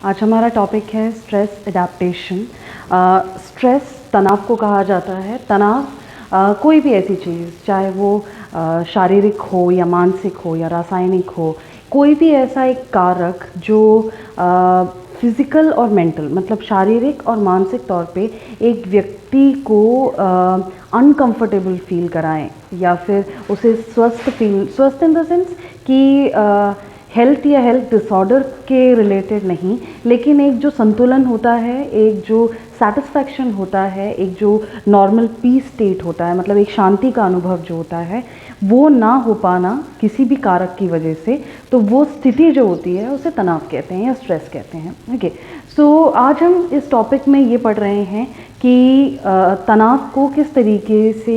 आज हमारा टॉपिक है स्ट्रेस एडेप्टेशन। स्ट्रेस तनाव को कहा जाता है। तनाव कोई भी ऐसी चीज़, चाहे वो शारीरिक हो या मानसिक हो या रासायनिक हो, कोई भी ऐसा एक कारक जो फिज़िकल और मेंटल, मतलब शारीरिक और मानसिक तौर पे एक व्यक्ति को अनकंफर्टेबल फील कराएं या फिर उसे स्वस्थ इन द सेंस कि हेल्थ या हेल्थ डिसऑर्डर के रिलेटेड नहीं, लेकिन एक जो संतुलन होता है, एक जो सेटिस्फैक्शन होता है, एक जो नॉर्मल पीस स्टेट होता है, मतलब एक शांति का अनुभव जो होता है, वो ना हो पाना किसी भी कारक की वजह से, तो वो स्थिति जो होती है उसे तनाव कहते हैं या स्ट्रेस कहते हैं। ओके, सो आज हम इस टॉपिक में ये पढ़ रहे हैं कि तनाव को किस तरीके से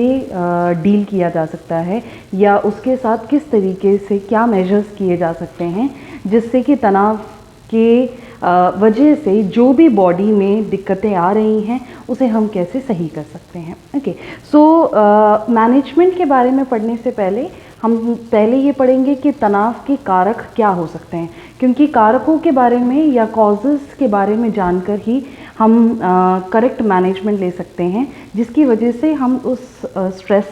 डील किया जा सकता है या उसके साथ किस तरीके से क्या मेजर्स किए जा सकते हैं जिससे कि तनाव के वजह से जो भी बॉडी में दिक्कतें आ रही हैं उसे हम कैसे सही कर सकते हैं। ओके, सो मैनेजमेंट के बारे में पढ़ने से पहले हम पहले ये पढ़ेंगे कि तनाव के कारक क्या हो सकते हैं, क्योंकि कारकों के बारे में या कॉजेज़ के बारे में जानकर ही हम करेक्ट मैनेजमेंट ले सकते हैं, जिसकी वजह से हम उस स्ट्रेस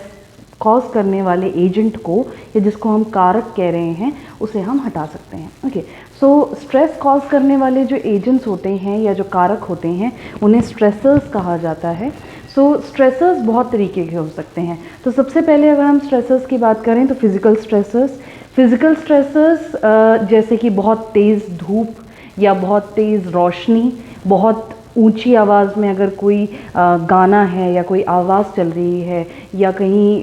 कॉज करने वाले एजेंट को या जिसको हम कारक कह रहे हैं उसे हम हटा सकते हैं। ओके, सो स्ट्रेस कॉज करने वाले जो एजेंट्स होते हैं या जो कारक होते हैं उन्हें स्ट्रेसर्स कहा जाता है। सो स्ट्रेसर्स बहुत तरीके के हो सकते हैं। तो सबसे पहले अगर हम स्ट्रेसर्स की बात करें तो फिज़िकल स्ट्रेसर्स जैसे कि बहुत तेज़ धूप या बहुत तेज़ रोशनी, बहुत ऊंची आवाज़ में अगर कोई गाना है या कोई आवाज़ चल रही है या कहीं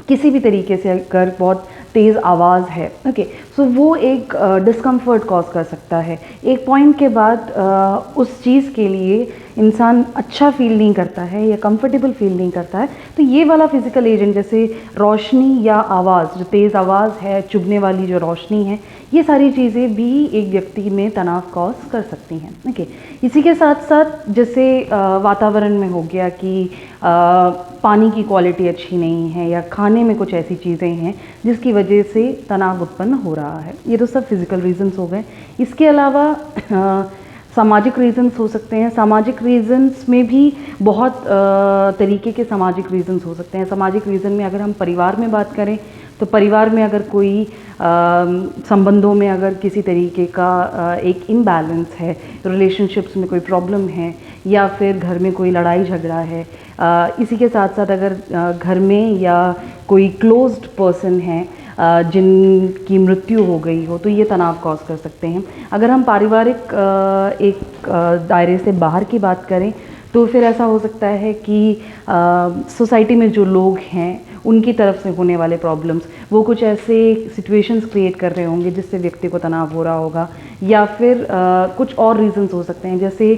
किसी भी तरीके से अगर बहुत तेज़ आवाज़ है, ओके, सो वो एक डिस्कम्फर्ट कॉज कर सकता है। एक पॉइंट के बाद उस चीज़ के लिए इंसान अच्छा फील नहीं करता है या कंफर्टेबल फील नहीं करता है, तो ये वाला फिज़िकल एजेंट जैसे रोशनी या आवाज़, जो तेज़ आवाज़ है, चुभने वाली जो रोशनी है, ये सारी चीज़ें भी एक व्यक्ति में तनाव कॉज कर सकती हैं। ओके, इसी के साथ साथ जैसे वातावरण में हो गया कि पानी की क्वालिटी अच्छी नहीं है या खाने में कुछ ऐसी चीज़ें हैं जिसकी वजह से तनाव उत्पन्न हो रहा है। ये तो सब फिज़िकल रीजंस हो गए। इसके अलावा सामाजिक रीजंस हो सकते हैं। सामाजिक रीजंस में भी बहुत तरीके के सामाजिक रीजंस हो सकते हैं। सामाजिक रीज़न में अगर हम परिवार में बात करें तो परिवार में अगर कोई संबंधों में अगर किसी तरीके का एक इम्बैलेंस है, रिलेशनशिप्स में कोई प्रॉब्लम है या फिर घर में कोई लड़ाई झगड़ा है, इसी के साथ साथ अगर घर में या कोई क्लोज्ड पर्सन है जिनकी मृत्यु हो गई हो, तो ये तनाव कॉज कर सकते हैं। अगर हम पारिवारिक एक दायरे से बाहर की बात करें तो फिर ऐसा हो सकता है कि सोसाइटी में जो लोग हैं उनकी तरफ से होने वाले प्रॉब्लम्स, वो कुछ ऐसे सिचुएशंस क्रिएट कर रहे होंगे जिससे व्यक्ति को तनाव हो रहा होगा, या फिर कुछ और रीजंस हो सकते हैं जैसे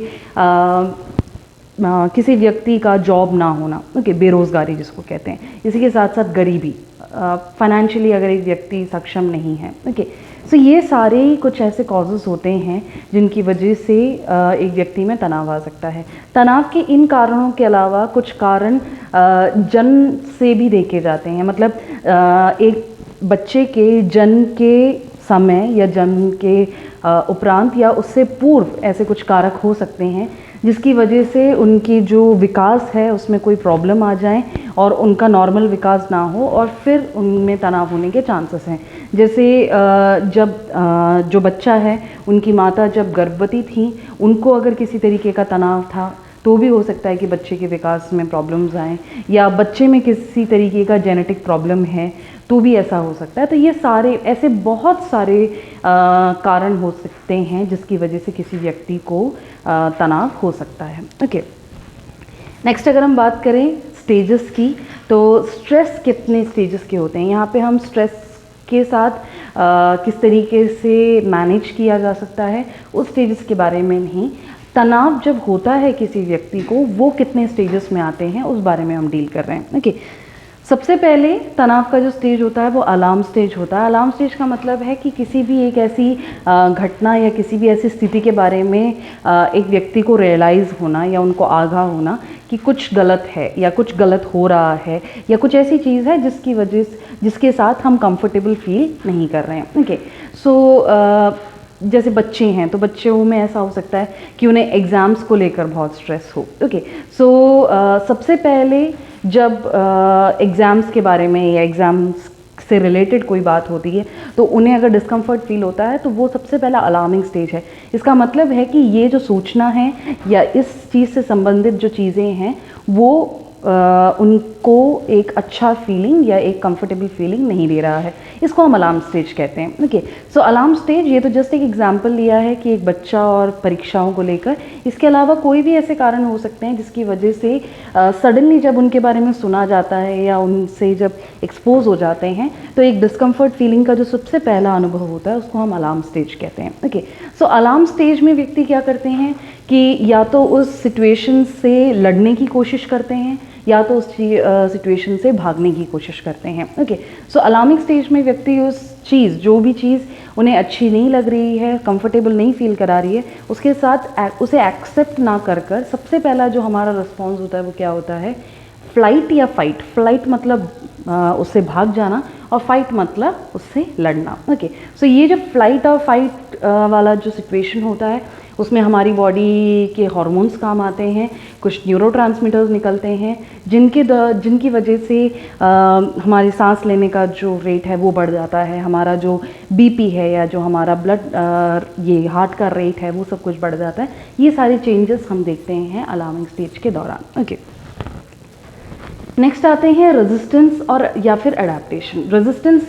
किसी व्यक्ति का जॉब ना होना, ओके, बेरोज़गारी जिसको कहते हैं। इसी के साथ साथ गरीबी, फाइनेंशियली अगर एक व्यक्ति सक्षम नहीं है, ओके, सो ये सारे कुछ ऐसे कॉजेज़ होते हैं जिनकी वजह से एक व्यक्ति में तनाव आ सकता है। तनाव के इन कारणों के अलावा कुछ कारण जन्म से भी देखे जाते हैं, मतलब एक बच्चे के जन्म के समय या जन्म के उपरांत या उससे पूर्व ऐसे कुछ कारक हो सकते हैं जिसकी वजह से उनकी जो विकास है उसमें कोई प्रॉब्लम आ जाए और उनका नॉर्मल विकास ना हो और फिर उनमें तनाव होने के चांसेस हैं। जैसे जब जो बच्चा है, उनकी माता जब गर्भवती थी, उनको अगर किसी तरीके का तनाव था तो भी हो सकता है कि बच्चे के विकास में प्रॉब्लम्स आएँ, या बच्चे में किसी तरीके का जेनेटिक प्रॉब्लम है तो भी ऐसा हो सकता है। तो ये सारे ऐसे बहुत सारे कारण हो सकते हैं जिसकी वजह से किसी व्यक्ति को तनाव हो सकता है। ओके, नेक्स्ट अगर हम बात करें स्टेजेस की, तो स्ट्रेस कितने स्टेजेस के होते हैं। यहाँ पे हम स्ट्रेस के साथ किस तरीके से मैनेज किया जा सकता है उस स्टेजेस के बारे में नहीं, तनाव जब होता है किसी व्यक्ति को वो कितने स्टेजेस में आते हैं उस बारे में हम डील कर रहे हैं। ओके, सबसे पहले तनाव का जो स्टेज होता है वो अलार्म स्टेज होता है। अलार्म स्टेज का मतलब है कि किसी भी एक ऐसी घटना या किसी भी ऐसी स्थिति के बारे में एक व्यक्ति को रियलाइज़ होना या उनको आगाह होना कि कुछ गलत है या कुछ गलत हो रहा है या कुछ ऐसी चीज़ है जिसकी वजह से जिसके साथ हम कंफर्टेबल फील नहीं कर रहे हैं। ओके, सो जैसे बच्चे हैं तो बच्चों में ऐसा हो सकता है कि उन्हें एग्ज़ाम्स को लेकर बहुत स्ट्रेस हो। ओके, सो सबसे पहले जब एग्ज़ाम्स के बारे में या एग्ज़ाम्स से रिलेटेड कोई बात होती है तो उन्हें अगर डिस्कम्फर्ट फील होता है तो वो सबसे पहला अलार्मिंग स्टेज है। इसका मतलब है कि ये जो सूचना है या इस चीज़ से संबंधित जो चीज़ें हैं वो उनको एक अच्छा फीलिंग या एक कंफर्टेबल फीलिंग नहीं दे रहा है। इसको हम अलार्म स्टेज कहते हैं। ओके, सो अलार्म स्टेज, ये तो जस्ट एक एग्जांपल लिया है कि एक बच्चा और परीक्षाओं को लेकर। इसके अलावा कोई भी ऐसे कारण हो सकते हैं जिसकी वजह से सडनली जब उनके बारे में सुना जाता है या उनसे जब एक्सपोज हो जाते हैं तो एक डिस्कम्फर्ट फीलिंग का जो सबसे पहला अनुभव होता है उसको हम अलार्म स्टेज कहते हैं। ओके, सो अलार्म स्टेज में व्यक्ति क्या करते हैं कि या तो उस सिचुएशन से लड़ने की कोशिश करते हैं या तो उस सिचुएशन से भागने की कोशिश करते हैं। ओके, सो अलार्मिंग स्टेज में व्यक्ति उस चीज़, जो भी चीज़ उन्हें अच्छी नहीं लग रही है, कंफर्टेबल नहीं फील करा रही है, उसके साथ उसे एक्सेप्ट ना कर सबसे पहला जो हमारा रिस्पॉन्स होता है वो क्या होता है, फ्लाइट या फाइट। फ्लाइट मतलब उससे भाग जाना और फाइट मतलब उससे लड़ना। ओके, सो ये जो फ्लाइट और फाइट वाला जो सिचुएशन होता है उसमें हमारी बॉडी के हार्मोन्स काम आते हैं, कुछ न्यूरोट्रांसमीटर्स निकलते हैं जिनकी वजह से हमारी सांस लेने का जो रेट है वो बढ़ जाता है, हमारा जो बीपी है या जो हमारा ब्लड ये हार्ट का रेट है वो सब कुछ बढ़ जाता है। ये सारे चेंजेस हम देखते हैं अलार्मिंग स्टेज के दौरान। ओके, नेक्स्ट आते हैं रेजिस्टेंस और या फिर अडेप्टेशन। रेजिस्टेंस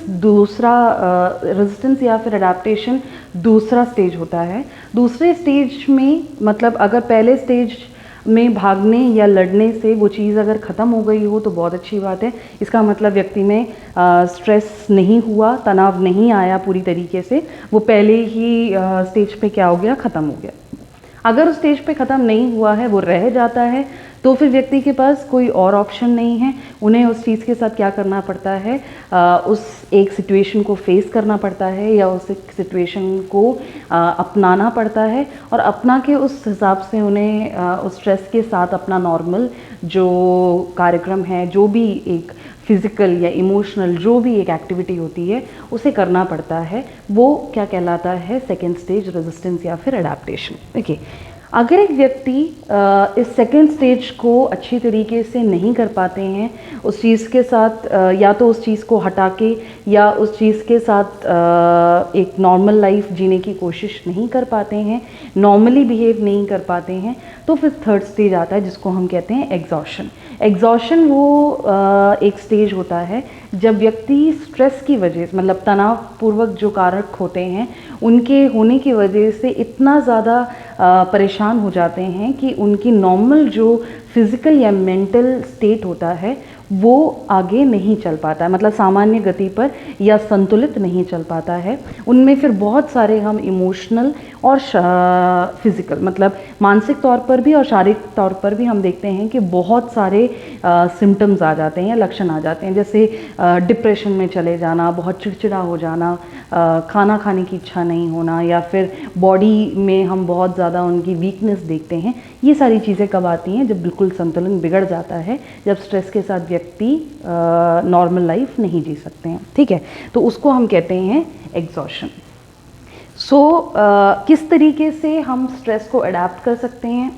या फिर अडेप्टेशन दूसरा स्टेज होता है। दूसरे स्टेज में मतलब अगर पहले स्टेज में भागने या लड़ने से वो चीज़ अगर ख़त्म हो गई हो तो बहुत अच्छी बात है। इसका मतलब व्यक्ति में स्ट्रेस नहीं हुआ, तनाव नहीं आया पूरी तरीके से, वो पहले ही स्टेज पे क्या हो गया, ख़त्म हो गया। अगर उस स्टेज पे ख़त्म नहीं हुआ है, वो रह जाता है, तो फिर व्यक्ति के पास कोई और ऑप्शन नहीं है। उन्हें उस चीज़ के साथ क्या करना पड़ता है, उस एक सिचुएशन को फेस करना पड़ता है या उस एक सिचुएशन को अपनाना पड़ता है और अपना के उस हिसाब से उन्हें उस स्ट्रेस के साथ अपना नॉर्मल जो कार्यक्रम है, जो भी एक फिज़िकल या इमोशनल जो भी एक एक्टिविटी होती है उसे करना पड़ता है। वो क्या कहलाता है, सेकेंड स्टेज रेजिस्टेंस या फिर अडेप्टेशन। ओके, अगर एक व्यक्ति इस सेकेंड स्टेज को अच्छी तरीके से नहीं कर पाते हैं, उस चीज़ के साथ या तो उस चीज़ को हटा के या उस चीज़ के साथ एक नॉर्मल लाइफ जीने की कोशिश नहीं कर पाते हैं, नॉर्मली बिहेव नहीं कर पाते हैं, तो फिर थर्ड स्टेज आता है जिसको हम कहते हैं एग्जॉशन। एग्जॉशन वो एक स्टेज होता है जब व्यक्ति स्ट्रेस की वजह से, मतलब तनावपूर्वक जो कारक होते हैं उनके होने की वजह से इतना ज़्यादा परेशान हो जाते हैं कि उनकी नॉर्मल जो फिज़िकल या मेंटल स्टेट होता है वो आगे नहीं चल पाता है, मतलब सामान्य गति पर या संतुलित नहीं चल पाता है। उनमें फिर बहुत सारे हम इमोशनल और फिज़िकल मतलब मानसिक तौर पर भी और शारीरिक तौर पर भी हम देखते हैं कि बहुत सारे सिम्टम्स आ जाते हैं या लक्षण आ जाते हैं, जैसे डिप्रेशन में चले जाना, बहुत चिड़चिड़ा हो जाना, खाना खाने की इच्छा नहीं होना या फिर बॉडी में हम बहुत ज़्यादा उनकी वीकनेस देखते हैं। ये सारी चीज़ें कब आती हैं, जब बिल्कुल संतुलन बिगड़ जाता है, जब स्ट्रेस के साथ व्यक्ति नॉर्मल लाइफ नहीं जी सकते हैं। ठीक है, तो उसको हम कहते हैं एग्जॉशन। सो किस तरीके से हम स्ट्रेस को अडेप्ट कर सकते हैं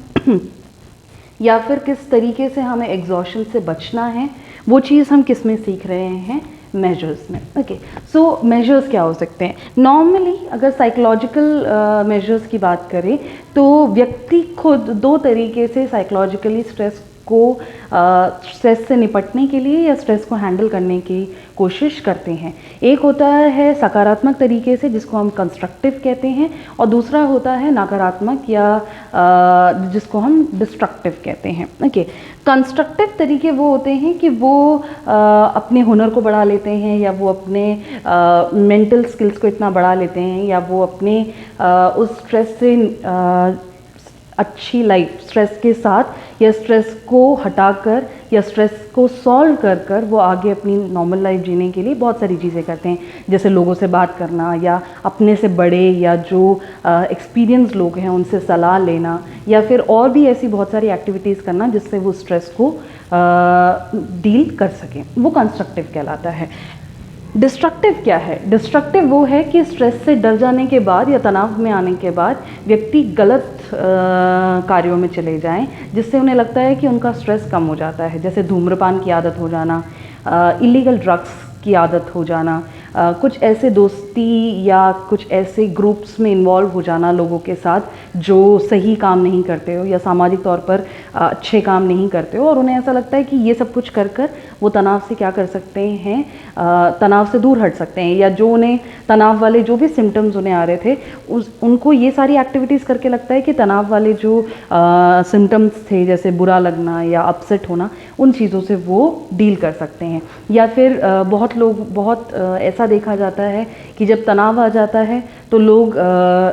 या फिर किस तरीके से हमें एग्जॉशन से बचना है, वो चीज़ हम किस में सीख रहे हैं, मेजर्स में। ओके, सो मेजर्स क्या हो सकते हैं। नॉर्मली अगर साइकोलॉजिकल मेजर्स की बात करें तो व्यक्ति खुद दो तरीके से साइकोलॉजिकली स्ट्रेस से निपटने के लिए या स्ट्रेस को हैंडल करने की कोशिश करते हैं। एक होता है सकारात्मक तरीके से जिसको हम कंस्ट्रक्टिव कहते हैं और दूसरा होता है नकारात्मक या जिसको हम डिस्ट्रक्टिव कहते हैं। ओके, कंस्ट्रक्टिव तरीके वो होते हैं कि वो अपने हुनर को बढ़ा लेते हैं या वो अपने मेंटल स्किल्स को इतना बढ़ा लेते हैं या वो अपने उस स्ट्रेस से अच्छी लाइफ, स्ट्रेस के साथ या स्ट्रेस को हटाकर या स्ट्रेस को सॉल्व कर वो आगे अपनी नॉर्मल लाइफ जीने के लिए बहुत सारी चीज़ें करते हैं, जैसे लोगों से बात करना या अपने से बड़े या जो एक्सपीरियंस लोग हैं उनसे सलाह लेना या फिर और भी ऐसी बहुत सारी एक्टिविटीज़ करना जिससे वो स्ट्रेस को डील कर सकें, वो कंस्ट्रक्टिव कहलाता है। डिस्ट्रक्टिव क्या है? डिस्ट्रक्टिव वो है कि स्ट्रेस से डर जाने के बाद या तनाव में आने के बाद व्यक्ति गलत कार्यों में चले जाएं, जिससे उन्हें लगता है कि उनका स्ट्रेस कम हो जाता है। जैसे धूम्रपान की आदत हो जाना, इलीगल ड्रग्स की आदत हो जाना, कुछ ऐसे दोस्ती या कुछ ऐसे ग्रुप्स में इन्वॉल्व हो जाना लोगों के साथ जो सही काम नहीं करते हो या सामाजिक तौर पर अच्छे काम नहीं करते हो, और उन्हें ऐसा लगता है कि ये सब कुछ कर कर वो तनाव से क्या कर सकते हैं, तनाव से दूर हट सकते हैं, या जो उन्हें तनाव वाले जो भी सिम्टम्स उन्हें आ रहे थे उनको ये सारी एक्टिविटीज़ करके लगता है कि तनाव वाले जो सिम्टम्स थे, जैसे बुरा लगना या अपसेट होना, उन चीज़ों से वो डील कर सकते हैं। या फिर बहुत ऐसा देखा जाता है कि जब तनाव आ जाता है तो लोग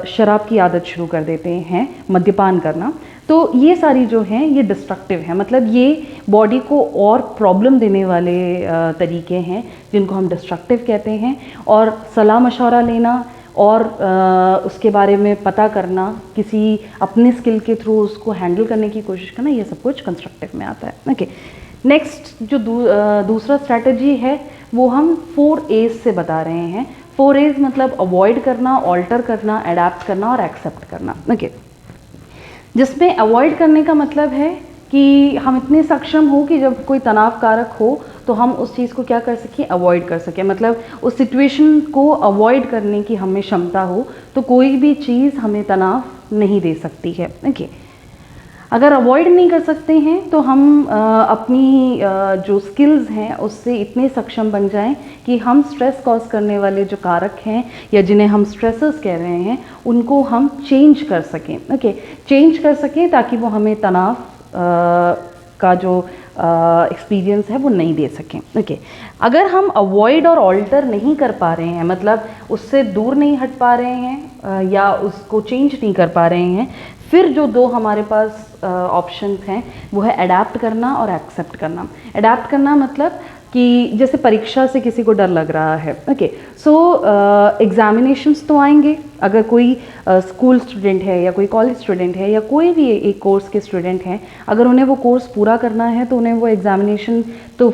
शराब की आदत शुरू कर देते हैं, मद्यपान करना। तो ये सारी जो हैं ये डिस्ट्रक्टिव है, मतलब ये बॉडी को और प्रॉब्लम देने वाले तरीके हैं जिनको हम डिस्ट्रक्टिव कहते हैं। और सलाह मशवरा लेना और उसके बारे में पता करना, किसी अपने स्किल के थ्रू उसको हैंडल करने की कोशिश करना, ये सब कुछ कंस्ट्रक्टिव में आता है। ओके, नेक्स्ट जो दूसरा स्ट्रैटेजी है वो हम 4 A's से बता रहे हैं। 4 A's मतलब अवॉइड करना, ऑल्टर करना, अडेप्ट करना और एक्सेप्ट करना। ओके, जिसमें अवॉइड करने का मतलब है कि हम इतने सक्षम हो कि जब कोई तनाव कारक हो तो हम उस चीज़ को क्या कर सकें, अवॉइड कर सकें। मतलब उस सिचुएशन को अवॉइड करने की हमें क्षमता हो तो कोई भी चीज़ हमें तनाव नहीं दे सकती है। ओके, अगर अवॉइड नहीं कर सकते हैं तो हम अपनी जो स्किल्स हैं उससे इतने सक्षम बन जाएं कि हम स्ट्रेस कॉज करने वाले जो कारक हैं या जिन्हें हम स्ट्रेसर्स कह रहे हैं उनको हम चेंज कर सकें। ओके, चेंज कर सकें ताकि वो हमें तनाव का जो एक्सपीरियंस है वो नहीं दे सकें। ओके, अगर हम अवॉइड और ऑल्टर नहीं कर पा रहे हैं, मतलब उससे दूर नहीं हट पा रहे हैं या उसको चेंज नहीं कर पा रहे हैं, फिर जो 2 हमारे पास ऑप्शन हैं वो है अडेप्ट करना और एक्सेप्ट करना। अडेप्ट करना मतलब कि जैसे परीक्षा से किसी को डर लग रहा है। ओके, सो एग्जामिनेशंस तो आएंगे। अगर कोई स्कूल स्टूडेंट है या कोई कॉलेज स्टूडेंट है या कोई भी एक कोर्स के स्टूडेंट हैं, अगर उन्हें वो कोर्स पूरा करना है तो उन्हें वो एग्जामिनेशन तो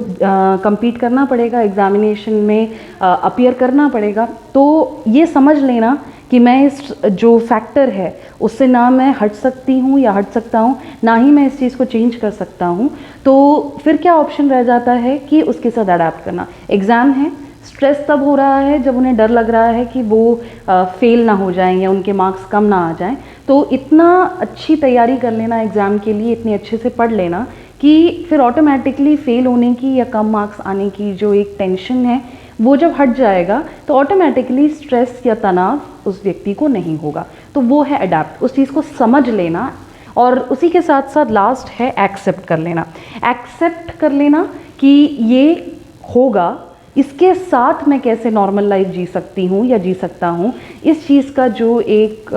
compete करना पड़ेगा, एग्जामिनेशन में अपीयर करना पड़ेगा। तो ये समझ लेना कि मैं इस जो फैक्टर है उससे ना मैं हट सकती हूँ या हट सकता हूँ, ना ही मैं इस चीज़ को चेंज कर सकता हूँ, तो फिर क्या ऑप्शन रह जाता है कि उसके साथ अडेप्ट करना। एग्ज़ाम है, स्ट्रेस तब हो रहा है जब उन्हें डर लग रहा है कि वो फेल ना हो जाएं या उनके मार्क्स कम ना आ जाएं, तो इतना अच्छी तैयारी कर लेना एग्ज़ाम के लिए, इतने अच्छे से पढ़ लेना कि फिर ऑटोमेटिकली फ़ेल होने की या कम मार्क्स आने की जो एक टेंशन है वो जब हट जाएगा तो ऑटोमेटिकली स्ट्रेस या तनाव उस व्यक्ति को नहीं होगा। तो वो है अडेप्ट, उस चीज़ को समझ लेना। और उसी के साथ साथ लास्ट है एक्सेप्ट कर लेना। एक्सेप्ट कर लेना कि ये होगा, इसके साथ मैं कैसे नॉर्मल लाइफ जी सकती हूँ या जी सकता हूँ, इस चीज़ का जो एक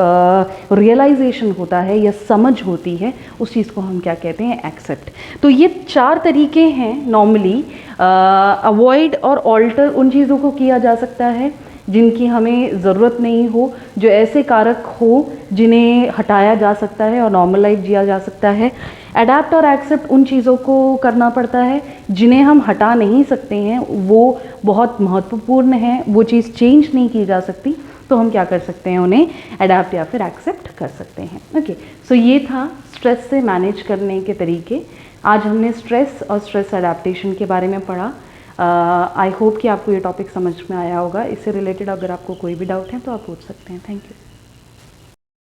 रियलाइजेशन होता है या समझ होती है, उस चीज़ को हम क्या कहते हैं, एक्सेप्ट। तो ये 4 तरीके हैं नॉर्मली। अवॉइड और ऑल्टर उन चीज़ों को किया जा सकता है जिनकी हमें ज़रूरत नहीं हो, जो ऐसे कारक हो जिन्हें हटाया जा सकता है और नॉर्मल लाइफ जिया जा सकता है। अडेप्ट और एक्सेप्ट उन चीज़ों को करना पड़ता है जिन्हें हम हटा नहीं सकते हैं, वो बहुत महत्वपूर्ण है, वो चीज़ चेंज नहीं की जा सकती, तो हम क्या कर सकते हैं, उन्हें अडेप्ट या फिर एक्सेप्ट कर सकते हैं। ओके, सो ये था स्ट्रेस से मैनेज करने के तरीके। आज हमने स्ट्रेस और स्ट्रेस अडेप्टेशन के बारे में पढ़ा। आई होप कि आपको ये टॉपिक समझ में आया होगा। इससे रिलेटेड अगर आपको कोई भी डाउट है तो आप पूछ सकते हैं। Thank you.